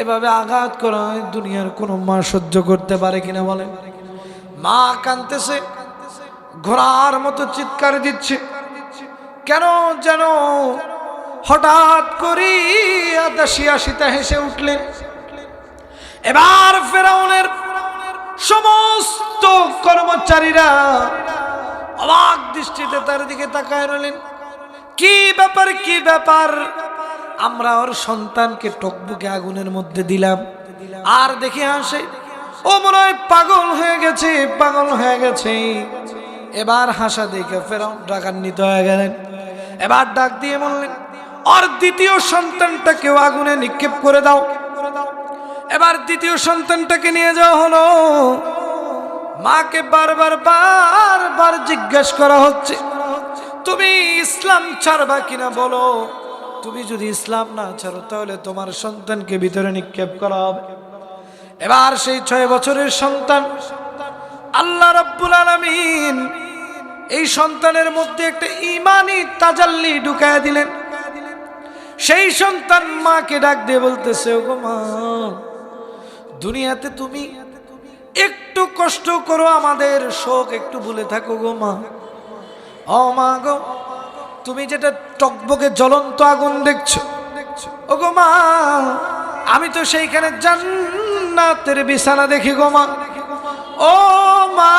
এভাবে আঘাত করা হয়, দুনিয়ার কোনো মা সহ্য করতে পারে কিনা বলেন? মা কাঁদতেছে, ঘোড়ার মতো চিৎকার দিচ্ছে। কেন যেন হঠাৎ করে দাসী আসিতে হেসে উঠলেন। এবার ফেরাউনের সমস্ত কর্মচারীরা অবাক দৃষ্টিতে তার দিকে তাকায় রইলেন। কি ব্যাপার, কি ব্যাপার? আমরা ওর সন্তানকে টকবুকে আগুনের মধ্যে দিলাম, আর দেখে আসে ও মনে হয় পাগল হয়ে গেছে, পাগল হয়ে গেছে। এবার হাসা দেখে ফেরাউন রাগান্বিত হয়ে গেলেন। এবার ডাক দিয়ে বললেন, ওর দ্বিতীয় সন্তানটাকেও আগুনে নিক্ষেপ করে দাও। এবার দ্বিতীয় সন্তানটাকে নিয়ে যাওয়া হলো। মাকে বারবার জিজ্ঞাসা করা হচ্ছে, তুমি ইসলাম ছাড়বা কিনা বলো। তুমি যদি ইসলাম না ছাড়ো তাহলে তোমার সন্তানকে ভিতরে নিক্ষেপ করা হবে। এবার সেই 6 বছরের সন্তান, আল্লাহ রাব্বুল আলামিন এই সন্তানের মধ্যে একটা ঈমানি তাজাল্লি ঢুকায় দিলেন। সেই সন্তান মাকে ডাক দিয়ে বলতেছে, ওগো মা, দুনিয়াতে তুমি একটু কষ্ট করো, আমাদের শোক একটু ভুলে থাকো গো মা। ও মা গো, তুমি যেটা টকবকে জ্বলন্ত আগুন দেখছো, ও গো মা, আমি তো সেইখানে জান্নাতের বিছানা দেখি গো মা। ও মা,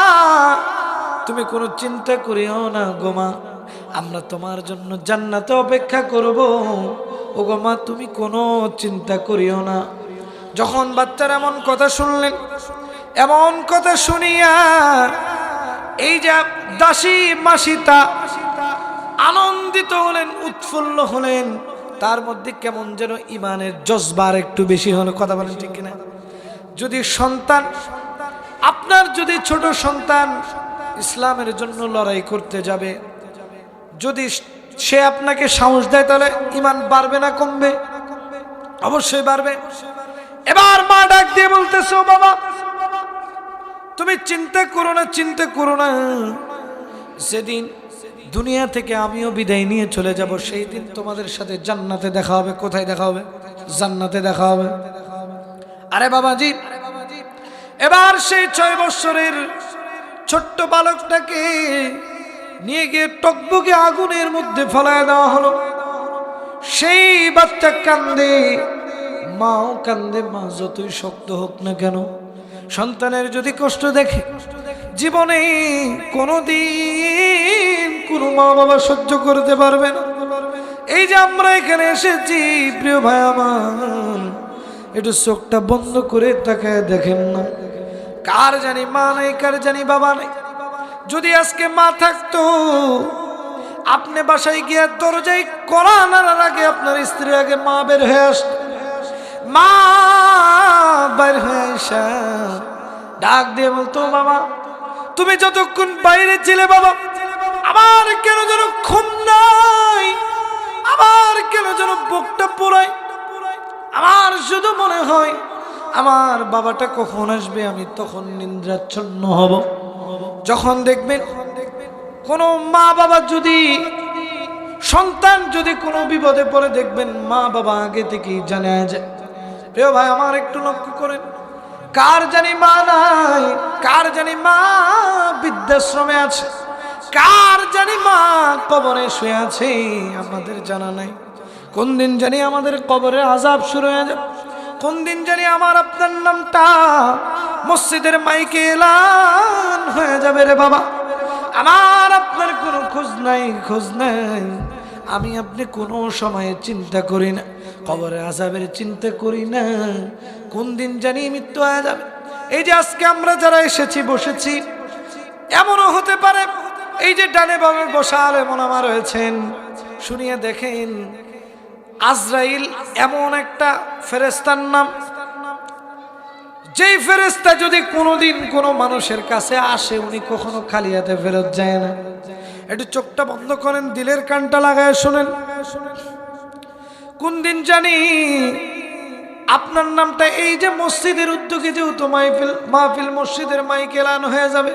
তুমি কোনো চিন্তা করিও না গো মা, আমরা তোমার জন্য জান্নাতে অপেক্ষা করব। ও গো মা, তুমি কোনো চিন্তা করিও না। যখন বাচ্চারা এমন কথা শুনলেন, এমন কথা শুনিয়া এই যে দাসী মাসিতা আনন্দিত হলেন, উৎফুল্ল হলেন। তার মধ্যে কেমন যেন ইমানের জজবার একটু বেশি হলো। কথা বলেন ঠিক কিনা? যদি সন্তান, আপনার যদি ছোট সন্তান ইসলামের জন্য লড়াই করতে যাবে, যদি সে আপনাকে সাহস দেয়, তাহলে ইমান বাড়বে না কমবে? অবশ্যই বাড়বে। এবার মা ডাক দিয়ে বলতেছে, ও বাবা, তুমি চিন্তা করো না, চিন্তা করো না। যেদিন দুনিয়া থেকে আমিও বিদায় নিয়ে চলে যাব, সেই দিন তোমাদের সাথে জান্নাতে দেখা হবে। কোথায় দেখা হবে? জান্নাতে দেখা হবে। আরে বাবাজি, এবার সেই 6 বছরের ছোট্ট বালকটাকে নিয়ে গিয়ে টকবকে আগুনের মধ্যে ফেলায় দেওয়া হলো। সেই বাচ্চা কান্দে, মাও কান্দে। মা যতই শক্ত হোক না কেন, সন্তানের যদি কষ্ট দেখে, জীবনে কোনোদিন কোনো মা বাবা সহ্য করতে পারবে না। এই যে আমরা এখানে এসেছি, প্রিয় ভাই আমার, একটু চোখটা বন্ধ করে তাকায় দেখেন না, কার জানি মা নাই, কার জানি বাবা নাই। যদি আজকে মা থাকতো, আপনি বাসায় গিয়ে দরজায় কড়া নাড়ার আগে আপনার স্ত্রীর আগে মা বের হয়ে আসতো। মা বের হয়ে আসা ডাক দিয়ে বলতো, বাবা, তুমি যতক্ষণ বাইরে ছিলে বাবা, আমার কেন যেন ঘুম নাই, আমার কেন যেন বুকটা পোড়ায়, আমার শুধু মনে হয় আমার বাবাটা কখন আসবে, আমি তখন নিদ্রাচ্ছন্ন হব। যখন দেখবেন কোনো মা বাবা যদি, সন্তান যদি কোনো বিপদে পড়ে, দেখবেন মা বাবা আগে থেকেই জানা যায়। প্রিয় ভাই আমার, একটু লক্ষ্য করেন, কার জানি মা নাই, কার জানি মা বৃদ্ধাশ্রমে আছে, কার জানি মা কবরে শুয়ে আছে, আমাদের জানা নাই। কোন দিন জানি আমাদের কবরে আযাব শুরু হয়ে যাবে, কোন দিন জানি আমার আপনার নামটা মসজিদের মাইকে এলান হয়ে যাবে। রে বাবা, আমার আপনার কোনো খোঁজ নাই, খোঁজ নাই। আমি আপনি কোনো সময়ে চিন্তা করি না, কবরে আযাবের চিন্তা করি না, কোন দিন জানি মৃত্যু হয়ে যাবে। এই যে আজকে আমরা যারা এসেছি, বসেছি, এমনও হতে পারে এই যে ডানে বামে বসা আলেম ওলামা রয়েছেন, শুনিয়ে দেখেন, আজরাইল এমন একটা ফেরেশতার নাম, যেই ফেরেশতা যদি কোনোদিন কোনো মানুষের কাছে আসে, উনি কখনো খালি হাতে ফেরত যায় না। একটু চোখটা বন্ধ করেন, দিলের কানটা লাগায় শোনেন। কোন দিন জানি আপনার নামটা এই যে মসজিদের উদ্যোগে যেহেতু মাহফিল মসজিদের মাইকে এলান হয়ে যাবে,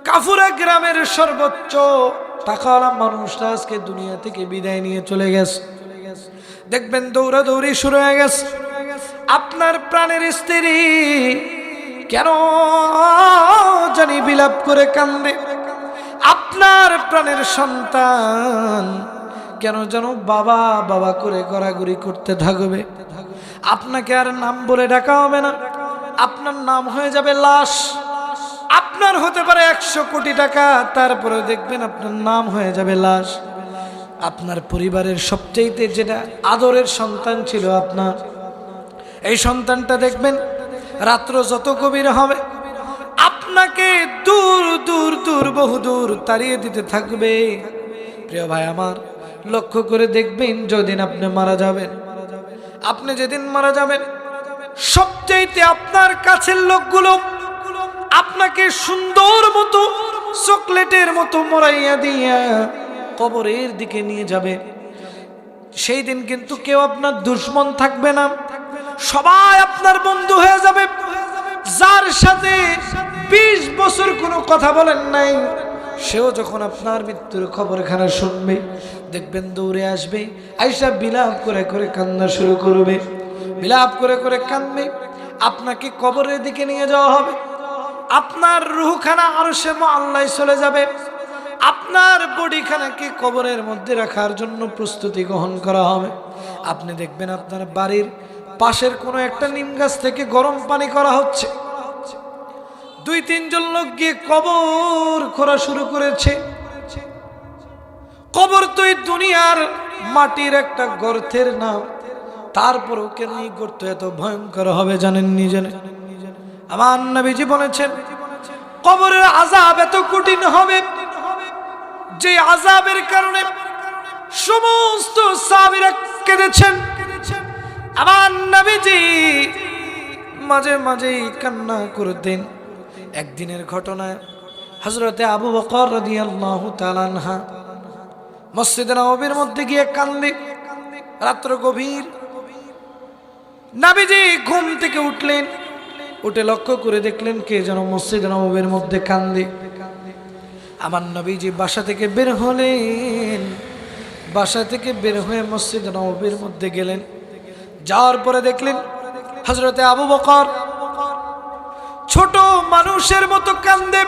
কাফুরা গ্রামের সর্বোচ্চ টাকাওয়ালা মানুষরা আজকে দুনিয়া থেকে বিদায় নিয়ে চলে গেছে। দেখবেন দৌড়াদৌড়ি শুরু হয়ে গেছে, আপনার প্রাণের স্ত্রী কেন জানি বিলাপ করে কান্দে, আপনার প্রাণের সন্তান কেন যেন বাবা বাবা করে গড়াগড়ি করতে থাকবে। আপনাকে আর নাম বলে ডাকা হবে না, আপনার নাম হয়ে যাবে লাশ। আপনার হতে পারে 100 কোটি টাকা, তারপরে দেখবেন আপনার নাম হয়ে যাবে লাশ। আপনার পরিবারের সবচেয়ে যেটা আদরের সন্তান ছিল আপনার, এই সন্তানটা দেখবেন রাত্র যত গভীর হবে আপনাকে দূর দূর দূর বহু দূর তাড়িয়ে দিতে থাকবে। প্রিয় ভাই আমার, লক্ষ্য করে দেখবেন যেদিন আপনি মারা যাবেন, আপনি যেদিন মারা যাবেন সবচেয়ে আপনার কাছের লোকগুলো আপনাকে সুন্দর মতো চকলেটের মতো মোড়াইয়া দিয়া কবরের দিকে নিয়ে যাবে। সেই দিন কিন্তু কেউ আপনার দুশমন থাকবে না, সবাই আপনার বন্ধু হয়ে যাবে। যার সাথে 20 বছর কোনো কথা বলেন নাই, সেও যখন আপনার মৃত্যুর খবরখানা শুনবে দেখবেন দৌড়ে আসবে, আইসা বিলাপ করে করে কান্না শুরু করবে। বিলাপ করে করে কাঁদবে, আপনাকে কবরের দিকে নিয়ে যাওয়া হবে। আপনার রূহখানা আরশে মুআল্লায় চলে যাবে। আপনার বডিখানাকে কবরের মধ্যে রাখার জন্য প্রস্তুতি গ্রহণ করা হবে। আপনি দেখবেন আপনার বাড়ির পাশের কোনো একটা নিম গাছ থেকে গরম পানি করা হচ্ছে। 2-3 জন লোক গিয়ে কবর খোঁড়া শুরু করেছে। কবর তো এই দুনিয়ার মাটির একটা গর্তের নাম, তারপরেও কেন এই গর্ত এত ভয়ঙ্কর হবে জানেন নি? জানেন? আমার নবীজি বলেছেন কবরের আযাব এত কঠিন হবে যে আযাবের কারণে সমস্ত সাহাবীরা কেঁদেছেন। আমার নবীজি মাঝে মাঝেই কান্না করতেন। একদিনের ঘটনায় হযরতে আবু বকর রাদিয়াল্লাহু তাআলা আনহু মসজিদে নববীর মধ্যে গিয়ে কান্দে। রাত্র গভীর, নবীজি ঘুম থেকে উঠলেন, উঠে লক্ষ্য করে দেখলেন কে যেন মসজিদে নববীর মধ্যে কান্দে। আমার নবীজি বাসা থেকে বের হলেন, বাসা থেকে বের হয়ে মসজিদে নববীর মধ্যে গেলেন। যাওয়ার পরে দেখলেন হযরতে আবু বকর ছোট মানুষের মতো কান্দে।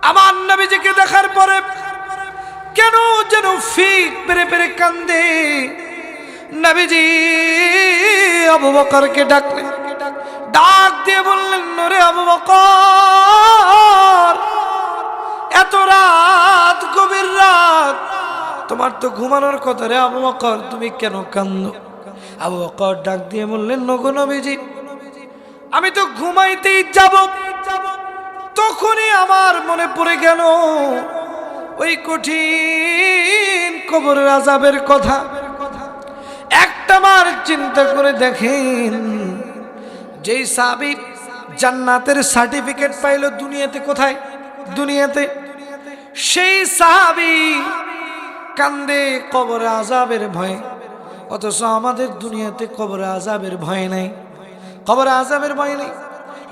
আমার নবীজিকে দেখার পরে কেন যেন ফিক পেরে পেরে কান্দে। নবীজি আবু বকরকে ডাকলেন, ডাক দিয়ে বললেন, ওরে আবু বকর, এত রাত, গভীর রাত, তোমার তো ঘুমানোর কথা রে আবু বকর, তুমি কেন কান্দো? আবু বকর ডাক দিয়ে বললেন, নগো নবীজি, আমি তো ঘুমাইতেই যাব, তখনই আমার মনে পড়ে গেল ওই কঠিন কবরের আযাবের কথা। একটা বার চিন্তা করে দেখেন, যেই সাহাবী জান্নাতের সার্টিফিকেট পাইল দুনিয়াতে, কোথায়? দুনিয়াতে। সেই সাহাবী কান্দে কবর আযাবের ভয়ে, অথচ আমাদের দুনিয়াতে কবর আযাবের ভয় নাই, কবর আযাবের ভয় নেই।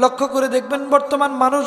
লক্ষ্য করে দেখবেন বর্তমান মানুষ